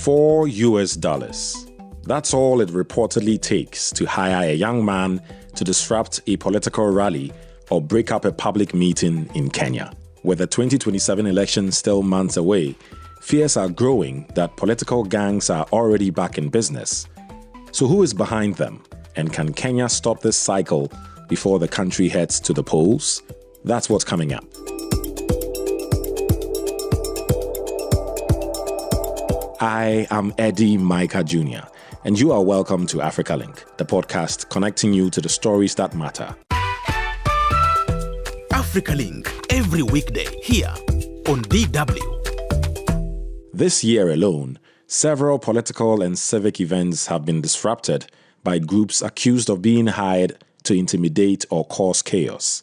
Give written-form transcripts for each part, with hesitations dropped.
$4. That's all it reportedly takes to hire a young man to disrupt a political rally or break up a public meeting in Kenya. With the 2027 election still months away, fears are growing that political gangs are already back in business. So who is behind them? And can Kenya stop this cycle before the country heads to the polls? That's what's coming up. I am Eddie Micah Jr., and you are welcome to AfricaLink, the podcast connecting you to the stories that matter. AfricaLink, every weekday here on DW. This year alone, several political and civic events have been disrupted by groups accused of being hired to intimidate or cause chaos.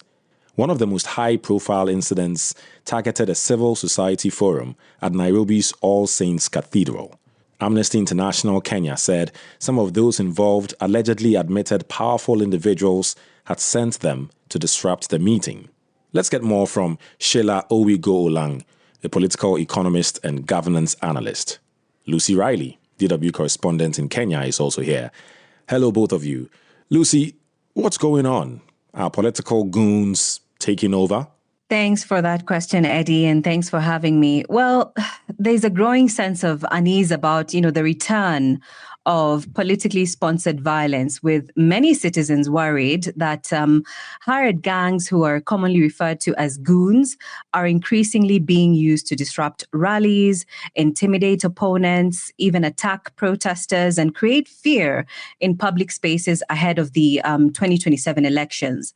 One of the most high-profile incidents targeted a civil society forum at Nairobi's All Saints Cathedral. Amnesty International Kenya said some of those involved allegedly admitted powerful individuals had sent them to disrupt the meeting. Let's get more from Sheila Owigo-Olang, a political economist and governance analyst. Lucy Riley, DW correspondent in Kenya, is also here. Hello, both of you. Lucy, what's going on? Are political goons taking over? Thanks for that question, Eddie, and thanks for having me. Well, there's a growing sense of unease about, the return of politically sponsored violence, with many citizens worried that hired gangs, who are commonly referred to as goons, are increasingly being used to disrupt rallies, intimidate opponents, even attack protesters, and create fear in public spaces ahead of the 2027 elections.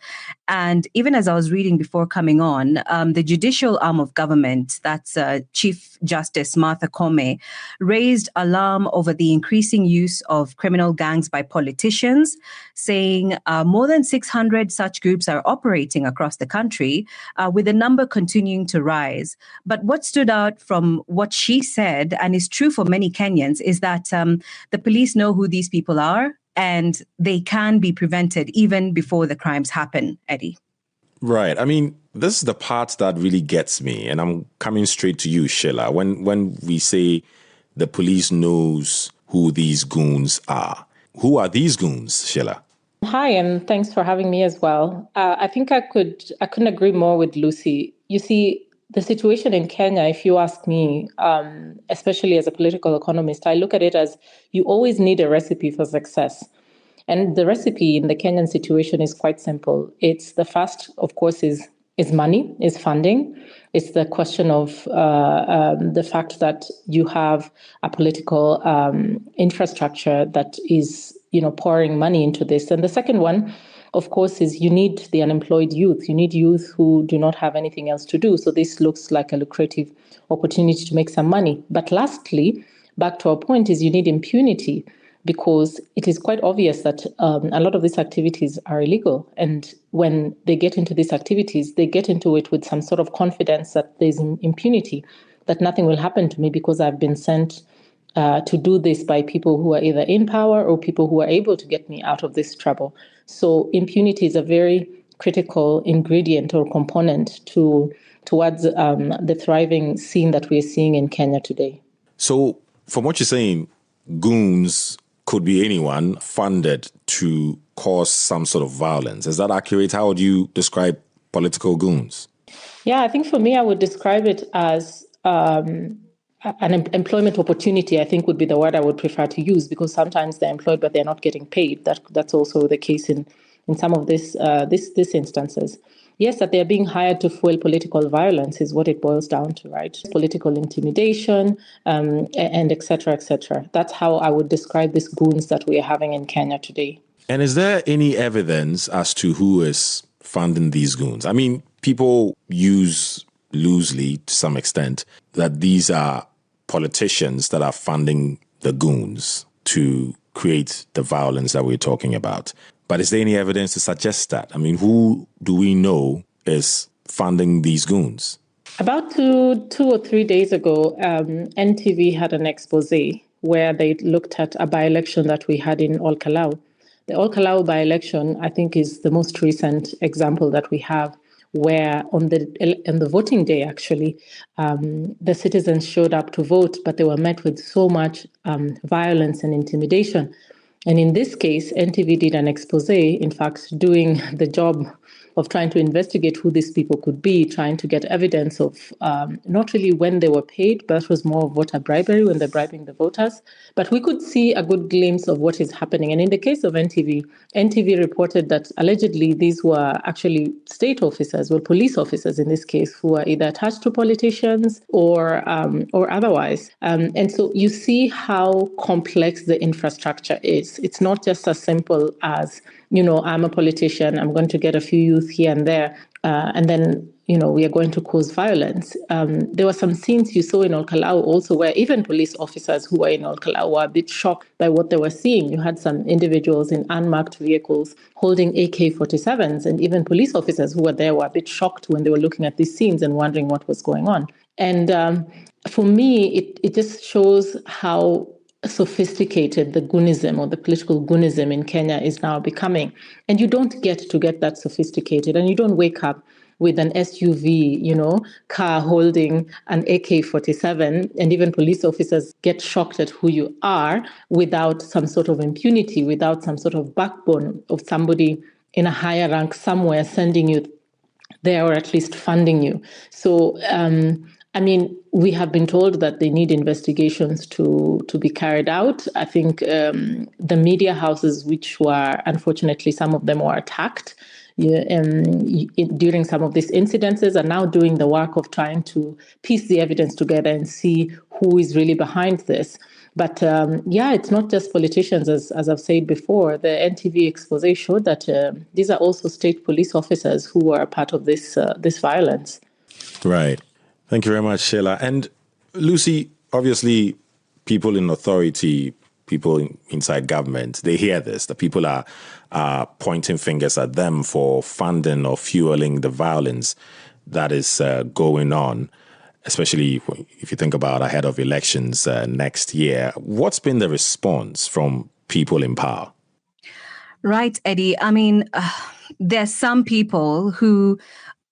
And even as I was reading before coming on, the judicial arm of government, that's Chief Justice Martha Koome, raised alarm over the increasing use of criminal gangs by politicians, saying more than 600 such groups are operating across the country, with the number continuing to rise. But what stood out from what she said, and is true for many Kenyans, is that the police know who these people are, and they can be prevented even before the crimes happen, Eddie. Right. I mean, this is the part that really gets me, and I'm coming straight to you, Sheila. When we say the police knows who these goons are, who are these goons, Sheila? Hi, and thanks for having me as well. I think I couldn't agree more with Lucy. You see, the situation in Kenya, if you ask me, especially as a political economist, I look at it as you always need a recipe for success. And the recipe in the Kenyan situation is quite simple. It's the first, of course, is money, is funding. It's the question of the fact that you have a political infrastructure that is, pouring money into this. And the second one, of course, is you need the unemployed youth. You need youth who do not have anything else to do. So this looks like a lucrative opportunity to make some money. But lastly, back to our point, is you need impunity, because it is quite obvious that a lot of these activities are illegal. And when they get into these activities, they get into it with some sort of confidence that there's impunity, that nothing will happen to me because I've been sent to do this by people who are either in power or people who are able to get me out of this trouble. So impunity is a very critical ingredient or component towards the thriving scene that we're seeing in Kenya today. So from what you're saying, goons could be anyone funded to cause some sort of violence. Is that accurate? How would you describe political goons? Yeah, I think for me, I would describe it as an employment opportunity, I think would be the word I would prefer to use, because sometimes they're employed, but they're not getting paid. That's also the case in some of these instances. Yes, that they're being hired to fuel political violence is what it boils down to, right? Political intimidation, and et cetera, et cetera. That's how I would describe these goons that we are having in Kenya today. And is there any evidence as to who is funding these goons? I mean, people use loosely, to some extent, that these are politicians that are funding the goons to create the violence that we're talking about. But is there any evidence to suggest that? I mean, who do we know is funding these goons? About two or 3 days ago, NTV had an expose where they looked at a by-election that we had in Ol Kalou. The Ol Kalou by-election, I think, is the most recent example that we have, where on the voting day, actually, the citizens showed up to vote, but they were met with so much violence and intimidation. And in this case, NTV did an expose, in fact, doing the job of trying to investigate who these people could be, trying to get evidence of not really when they were paid, but that was more of voter bribery, when they're bribing the voters. But we could see a good glimpse of what is happening. And in the case of NTV reported that allegedly these were actually state officers, well, police officers in this case, who were either attached to politicians or otherwise. And so you see how complex the infrastructure is. It's not just as simple as, I'm a politician, I'm going to get a few youth here and there, and then, we are going to cause violence. There were some scenes you saw in Olkalau also where even police officers who were in Olkalau were a bit shocked by what they were seeing. You had some individuals in unmarked vehicles holding AK-47s, and even police officers who were there were a bit shocked when they were looking at these scenes and wondering what was going on. And for me, it just shows how sophisticated the goonism or the political goonism in Kenya is now becoming. And you don't get that sophisticated, and you don't wake up with an SUV, car holding an AK-47, and even police officers get shocked at who you are without some sort of impunity, without some sort of backbone of somebody in a higher rank somewhere sending you there or at least funding you. So, we have been told that they need investigations to be carried out. I think the media houses, which were, unfortunately, some of them were attacked during some of these incidences, are now doing the work of trying to piece the evidence together and see who is really behind this. But it's not just politicians, as I've said before. The NTV expose showed that these are also state police officers who were a part of this violence. Right. Thank you very much, Sheila. And Lucy, obviously, people in authority, people inside government, they hear this. The people are pointing fingers at them for funding or fueling the violence that is going on, especially if you think about ahead of elections next year. What's been the response from people in power? Right, Eddie. There's some people who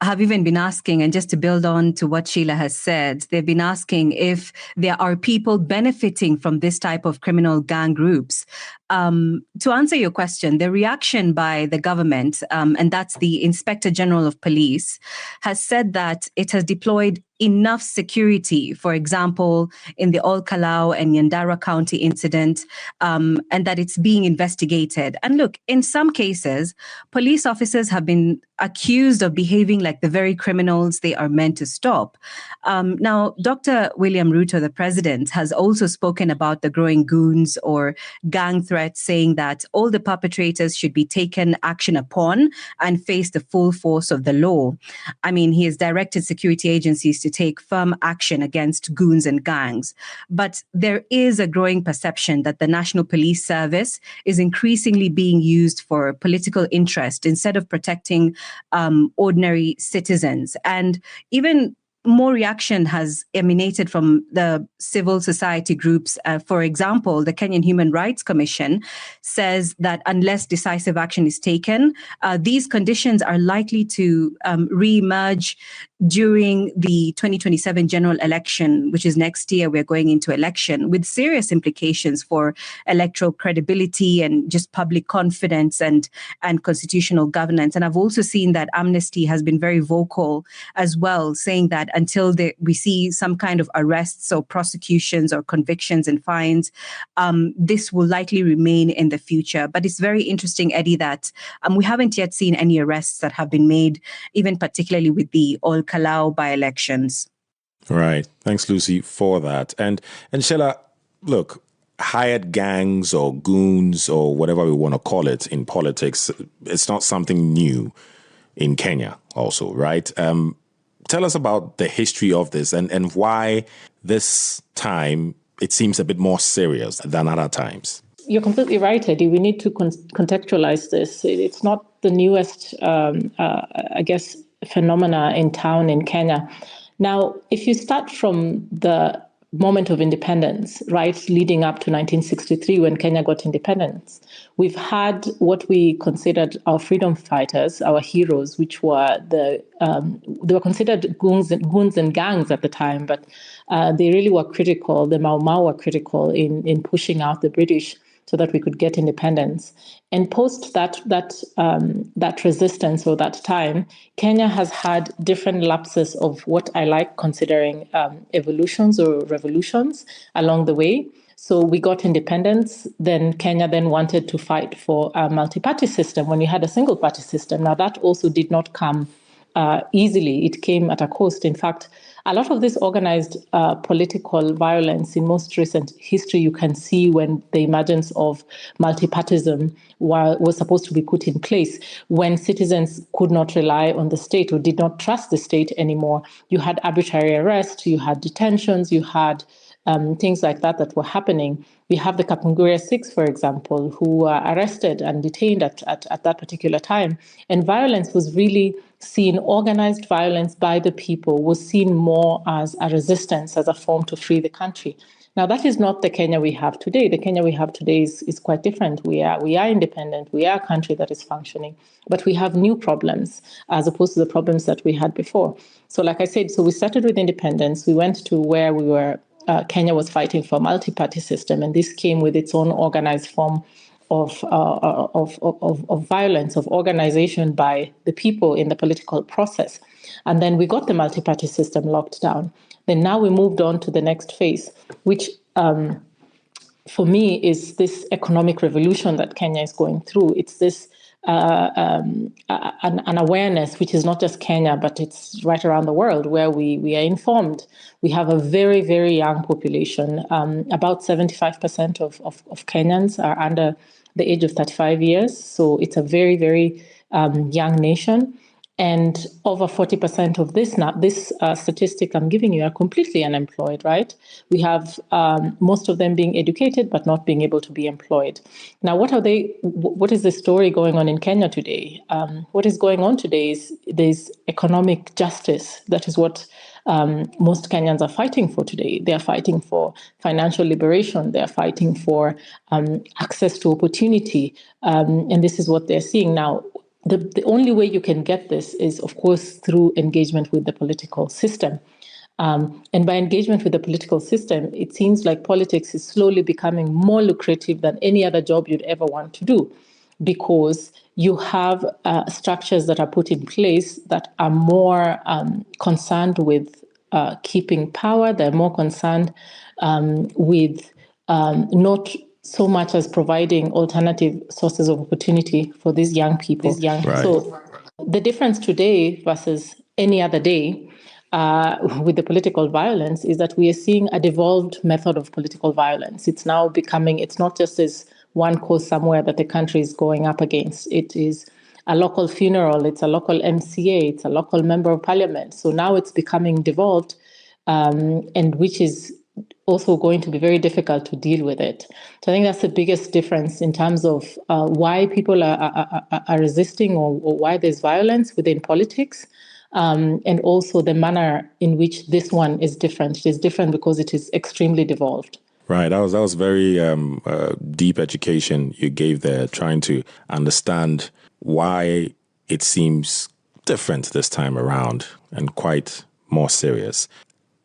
have even been asking, and just to build on to what Sheila has said, they've been asking if there are people benefiting from this type of criminal gang groups. To answer your question, the reaction by the government, and that's the Inspector General of Police, has said that it has deployed enough security, for example, in the Olkalau and Nyandarua County incident, and that it's being investigated. And look, in some cases, police officers have been accused of behaving like the very criminals they are meant to stop. Now, Dr. William Ruto, the president, has also spoken about the growing goons or gang threats, saying that all the perpetrators should be taken action upon and face the full force of the law. He has directed security agencies to take firm action against goons and gangs. But there is a growing perception that the National Police Service is increasingly being used for political interest instead of protecting ordinary citizens. And even more reaction has emanated from the civil society groups. For example, the Kenyan Human Rights Commission says that unless decisive action is taken, these conditions are likely to re-emerge during the 2027 general election, which is next year. We're going into election with serious implications for electoral credibility and just public confidence and constitutional governance. And I've also seen that Amnesty has been very vocal as well, saying that until we see some kind of arrests or prosecutions or convictions and fines, this will likely remain in the future. But it's very interesting, Eddie, that we haven't yet seen any arrests that have been made, even particularly with the Olkalau by-elections. Right. Thanks, Lucy, for that. And Sheila, look, hired gangs or goons or whatever we want to call it in politics, it's not something new in Kenya also, right? Tell us about the history of this and why this time it seems a bit more serious than other times. You're completely right, Eddie. We need to contextualize this. It's not the newest, phenomena in town in Kenya. Now, if you start from the moment of independence, right, leading up to 1963 when Kenya got independence, we've had what we considered our freedom fighters, our heroes, which were they were considered goons and gangs at the time, but they really were critical. The Mau Mau were critical in pushing out the British so that we could get independence. And post that resistance or that time, Kenya has had different lapses of what I like considering evolutions or revolutions along the way. So we got independence. Then Kenya then wanted to fight for a multi-party system when you had a single-party system. Now that also did not come easily. It came at a cost. In fact, a lot of this organized political violence in most recent history, you can see when the emergence of multipartism was supposed to be put in place, when citizens could not rely on the state or did not trust the state anymore. You had arbitrary arrest, you had detentions, you had things like that were happening. We have the Kapenguria Six, for example, who were arrested and detained at that particular time. And violence was really seen, organized violence by the people was seen more as a resistance, as a form to free the country. Now, that is not the Kenya we have today. The Kenya we have today is quite different. We are independent. We are a country that is functioning, but we have new problems as opposed to the problems that we had before. So like I said, so we started with independence. We went to where we were Kenya was fighting for a multi-party system, and this came with its own organized form of violence, of organization by the people in the political process. And then we got the multi-party system locked down. Then now we moved on to the next phase, which for me is this economic revolution that Kenya is going through. It's this an awareness, which is not just Kenya, but it's right around the world, where we are informed. We have a very, very young population. About 75% of Kenyans are under the age of 35 years. So it's a very, very young nation. And over 40% of this statistic I'm giving you are completely unemployed, right? We have most of them being educated, but not being able to be employed. Now, what is the story going on in Kenya today? What is going on today is there's economic justice. That is what most Kenyans are fighting for today. They are fighting for financial liberation. They are fighting for access to opportunity. And this is what they're seeing now. The only way you can get this is, of course, through engagement with the political system. And by engagement with the political system, it seems like politics is slowly becoming more lucrative than any other job you'd ever want to do, because you have structures that are put in place that are more concerned with keeping power. They're more concerned with not so much as providing alternative sources of opportunity for these young people. Right. So the difference today versus any other day with the political violence is that we are seeing a devolved method of political violence. It's now becoming, it's not just this one cause somewhere that the country is going up against. It is a local funeral, it's a local MCA, it's a local member of parliament. So now it's becoming devolved, and which is also going to be very difficult to deal with it. So I think that's the biggest difference in terms of why people are resisting or why there's violence within politics, and also the manner in which this one is different. It is different because it is extremely devolved. Right. That was very deep education you gave there, trying to understand why it seems different this time around and quite more serious.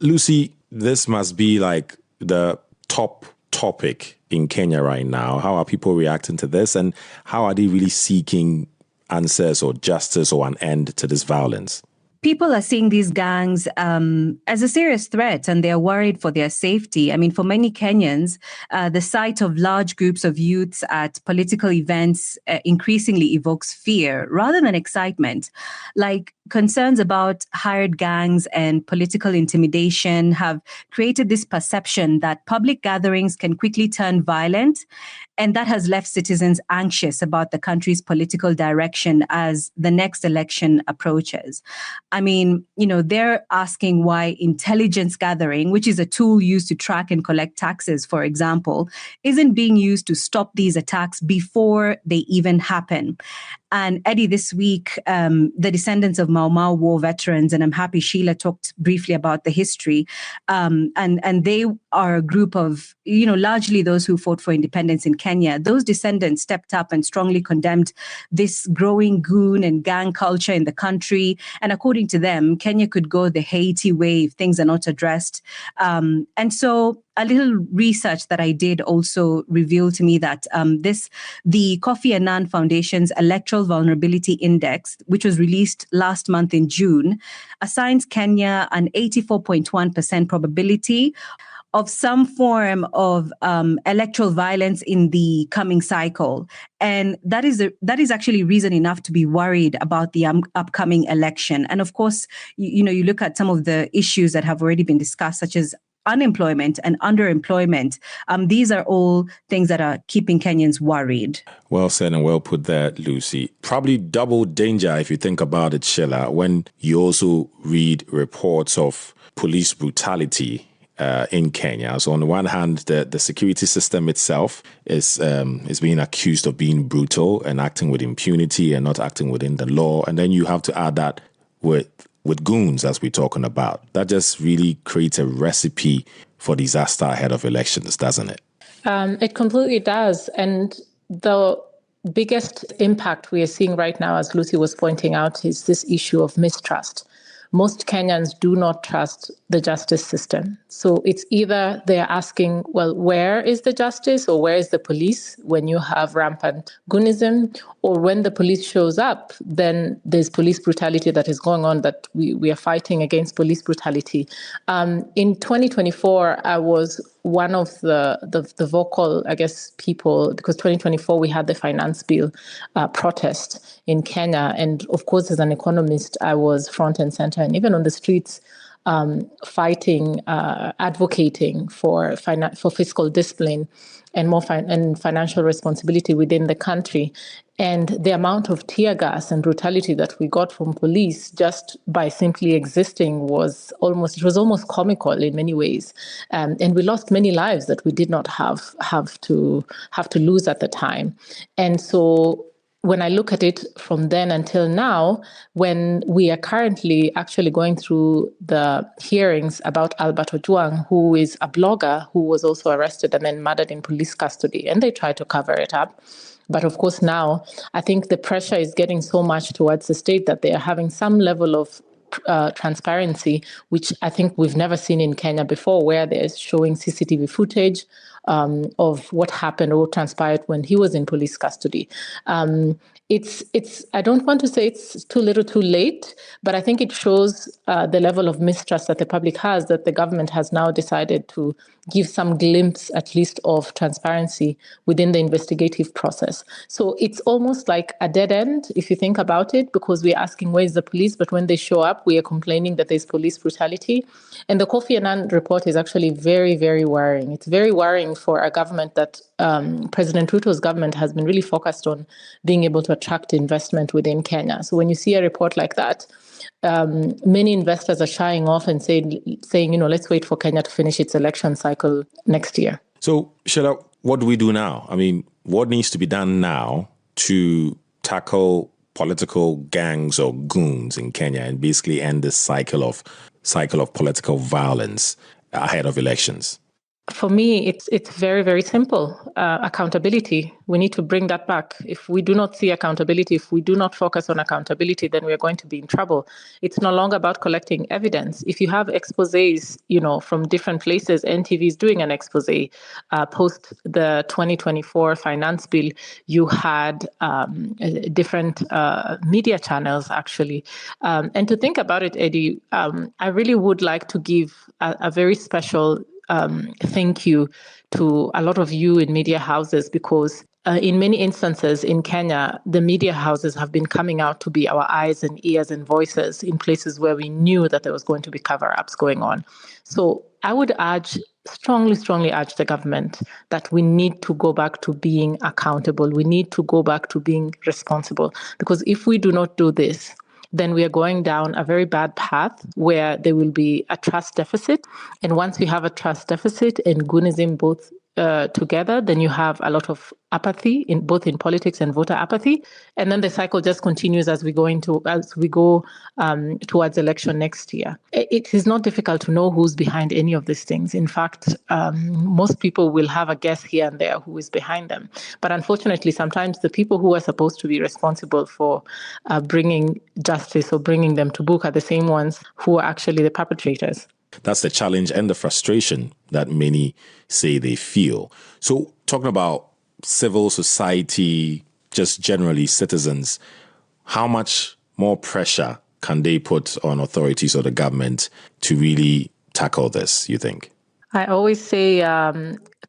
Lucy, this must be like the top topic in Kenya right now. How are people reacting to this, and how are they really seeking answers or justice or an end to this violence? People are seeing these gangs as a serious threat, and they're worried for their safety. I mean, for many Kenyans, the sight of large groups of youths at political events increasingly evokes fear rather than excitement. Like, concerns about hired gangs and political intimidation have created this perception that public gatherings can quickly turn violent, and that has left citizens anxious about the country's political direction as the next election approaches. I mean, they're asking why intelligence gathering, which is a tool used to track and collect taxes, for example, isn't being used to stop these attacks before they even happen. And Eddie, this week, the descendants of Mau Mau War veterans, and I'm happy Sheila talked briefly about the history. And they are a group of, largely those who fought for independence in Kenya. Those descendants stepped up and strongly condemned this growing goon and gang culture in the country. And according to them, Kenya could go the Haiti way if things are not addressed. And so a little research that I did also revealed to me that the Kofi Annan Foundation's Electoral Vulnerability Index, which was released last month in June, assigns Kenya an 84.1% probability of some form of electoral violence in the coming cycle. And that is actually reason enough to be worried about the upcoming election. And of course, you look at some of the issues that have already been discussed, such as unemployment and underemployment. These are all things that are keeping Kenyans worried. Well said and well put there, Lucy. Probably double danger if you think about it, Sheila, when you also read reports of police brutality in Kenya. So on the one hand, the security system itself is being accused of being brutal and acting with impunity and not acting within the law. And then you have to add that with goons, as we're talking about. That just really creates a recipe for disaster ahead of elections, doesn't it? It completely does. And the biggest impact we are seeing right now, as Lucy was pointing out, is this issue of mistrust. Most Kenyans do not trust the justice system. So it's either they're asking, well, where is the justice or where is the police when you have rampant goonism? Or when the police shows up, then there's police brutality that is going on, that we are fighting against police brutality. In 2024, I was one of the vocal, people, because 2024 we had the finance bill protest in Kenya. And of course, as an economist, I was front and center and even on the streets fighting, advocating for fiscal discipline and more financial responsibility within the country. And the amount of tear gas and brutality that we got from police just by simply existing was almost comical in many ways. And we lost many lives that we did not have to lose at the time. And so when I look at it from then until now, when we are currently actually going through the hearings about Albert Ojwang, who is a blogger who was also arrested and then murdered in police custody, and they try to cover it up. But of course now, I think the pressure is getting so much towards the state that they are having some level of transparency, which I think we've never seen in Kenya before, where they're showing CCTV footage of what happened or what transpired when he was in police custody. It's I don't want to say it's too little too late, but I think it shows the level of mistrust that the public has, that the government has now decided to give some glimpse, at least, of transparency within the investigative process. So it's almost like a dead end, if you think about it, because we're asking where's the police, but when they show up, we are complaining that there's police brutality. And the Kofi Annan report is actually very, very worrying. It's very worrying for a government that President Ruto's government has been really focused on being able to attract investment within Kenya. So when you see a report like that, many investors are shying off and saying, let's wait for Kenya to finish its election cycle next year. So, Sheila, what do we do now? I mean, what needs to be done now to tackle political gangs or goons in Kenya and basically end this cycle of political violence ahead of elections? For me, it's very, very simple. Accountability. We need to bring that back. If we do not see accountability, if we do not focus on accountability, then we are going to be in trouble. It's no longer about collecting evidence. If you have exposés, from different places, NTV is doing an expose. Post the 2024 finance bill, you had different media channels, actually. And to think about it, Eddie, I really would like to give a very special thank you to a lot of you in media houses, because in many instances in Kenya, the media houses have been coming out to be our eyes and ears and voices in places where we knew that there was going to be cover-ups going on. So I would strongly urge the government that we need to go back to being accountable. We need to go back to being responsible, because if we do not do this, then we are going down a very bad path where there will be a trust deficit. And once we have a trust deficit and goonism both together, then you have a lot of apathy in politics and voter apathy, and then the cycle just continues as we go towards election next year. It is not difficult to know who's behind any of these things. In fact, most people will have a guess here and there who is behind them. But unfortunately, sometimes the people who are supposed to be responsible for bringing justice or bringing them to book are the same ones who are actually the perpetrators. That's the challenge and the frustration that many say they feel. So talking about civil society, just generally citizens, how much more pressure can they put on authorities or the government to really tackle this, you think? I always say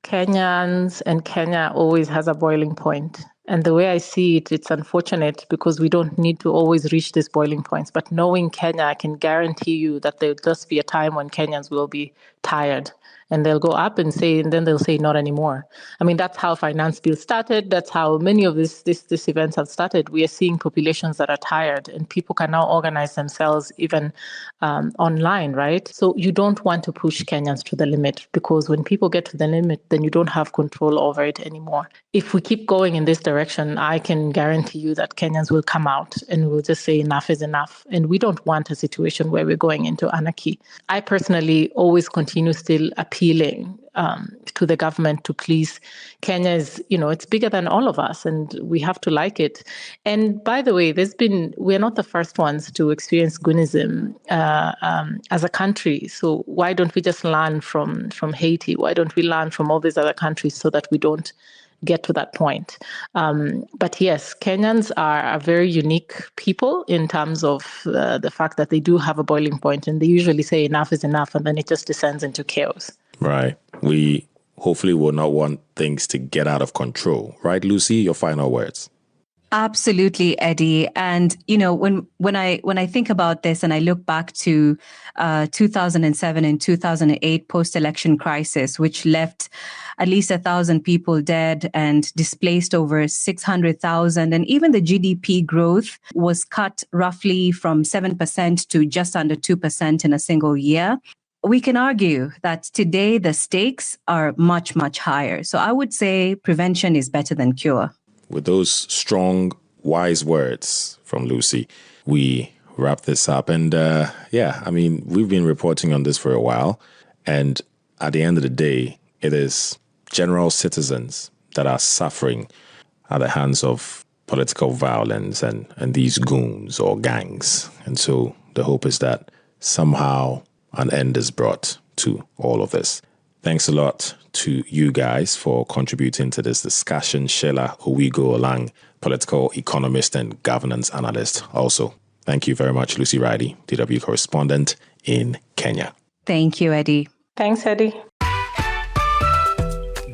Kenyans and Kenya always has a boiling point. And the way I see it, it's unfortunate because we don't need to always reach these boiling points. But knowing Kenya, I can guarantee you that there'll just be a time when Kenyans will be tired. And they'll go up and then they'll say not anymore. I mean, that's how finance bill started. That's how many of these events have started. We are seeing populations that are tired, and people can now organize themselves even online, right? So you don't want to push Kenyans to the limit, because when people get to the limit, then you don't have control over it anymore. If we keep going in this direction, I can guarantee you that Kenyans will come out and will just say enough is enough. And we don't want a situation where we're going into anarchy. I personally always continue still appealing to the government to please. Kenya is, it's bigger than all of us, and we have to like it. And by the way, we're not the first ones to experience goonism as a country. So why don't we just learn from Haiti? Why don't we learn from all these other countries so that we don't get to that point? But yes, Kenyans are a very unique people in terms of the fact that they do have a boiling point, and they usually say enough is enough, and then it just descends into chaos. Right. We hopefully will not want things to get out of control. Right, Lucy? Your final words. Absolutely, Eddie. And, when I think about this and I look back to 2007 and 2008 post-election crisis, which left at least 1,000 people dead and displaced over 600,000. And even the GDP growth was cut roughly from 7% to just under 2% in a single year. We can argue that today the stakes are much, much higher. So I would say prevention is better than cure. With those strong, wise words from Lucy, we wrap this up. And we've been reporting on this for a while. And at the end of the day, it is general citizens that are suffering at the hands of political violence and these goons or gangs. And so the hope is that somehow an end is brought to all of this. Thanks a lot to you guys for contributing to this discussion. Sheila Owigo-Olang, political economist and governance analyst. Also, thank you very much, Lucy Riley, DW correspondent in Kenya. Thank you, Eddie. Thanks, Eddie.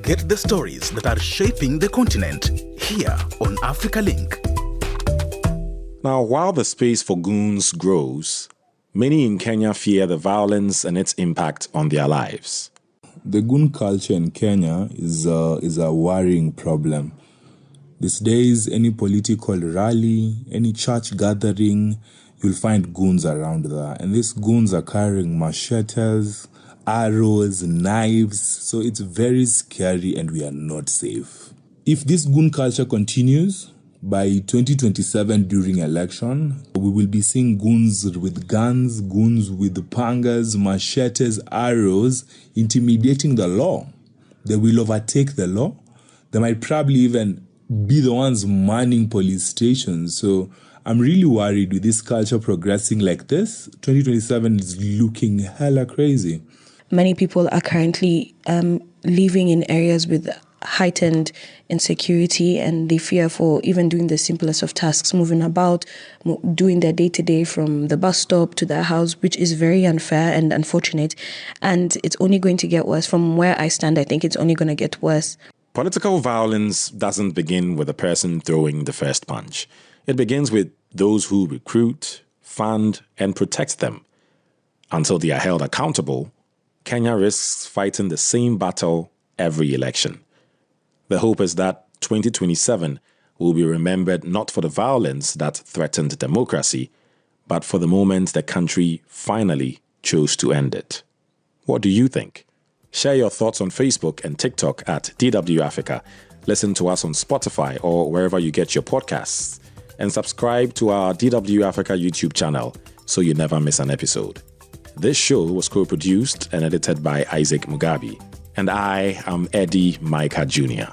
Get the stories that are shaping the continent here on AfricaLink. Now, while the space for goons grows, many in Kenya fear the violence and its impact on their lives. The goon culture in Kenya is a worrying problem. These days, any political rally, any church gathering, you'll find goons around there. And these goons are carrying machetes, arrows, knives. So it's very scary and we are not safe. If this goon culture continues, by 2027 during election, we will be seeing goons with guns, goons with pangas, machetes, arrows, intimidating the law. They will overtake the law. They might probably even be the ones manning police stations. So I'm really worried with this culture progressing like this. 2027 is looking hella crazy. Many people are currently living in areas with heightened insecurity, and they fear for even doing the simplest of tasks, moving about, doing their day-to-day from the bus stop to their house, which is very unfair and unfortunate. And it's only going to get worse. From where I stand, I think it's only going to get worse. Political violence doesn't begin with a person throwing the first punch. It begins with those who recruit, fund, and protect them. Until they are held accountable, Kenya risks fighting the same battle every election. The hope is that 2027 will be remembered not for the violence that threatened democracy, but for the moment the country finally chose to end it. What do you think? Share your thoughts on Facebook and TikTok at DW Africa. Listen to us on Spotify or wherever you get your podcasts. And subscribe to our DW Africa YouTube channel so you never miss an episode. This show was co-produced and edited by Isaac Mugabi. And I am Eddie Micah Jr.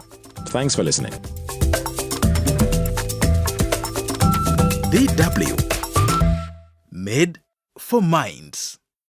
Thanks for listening. DW. Made for minds.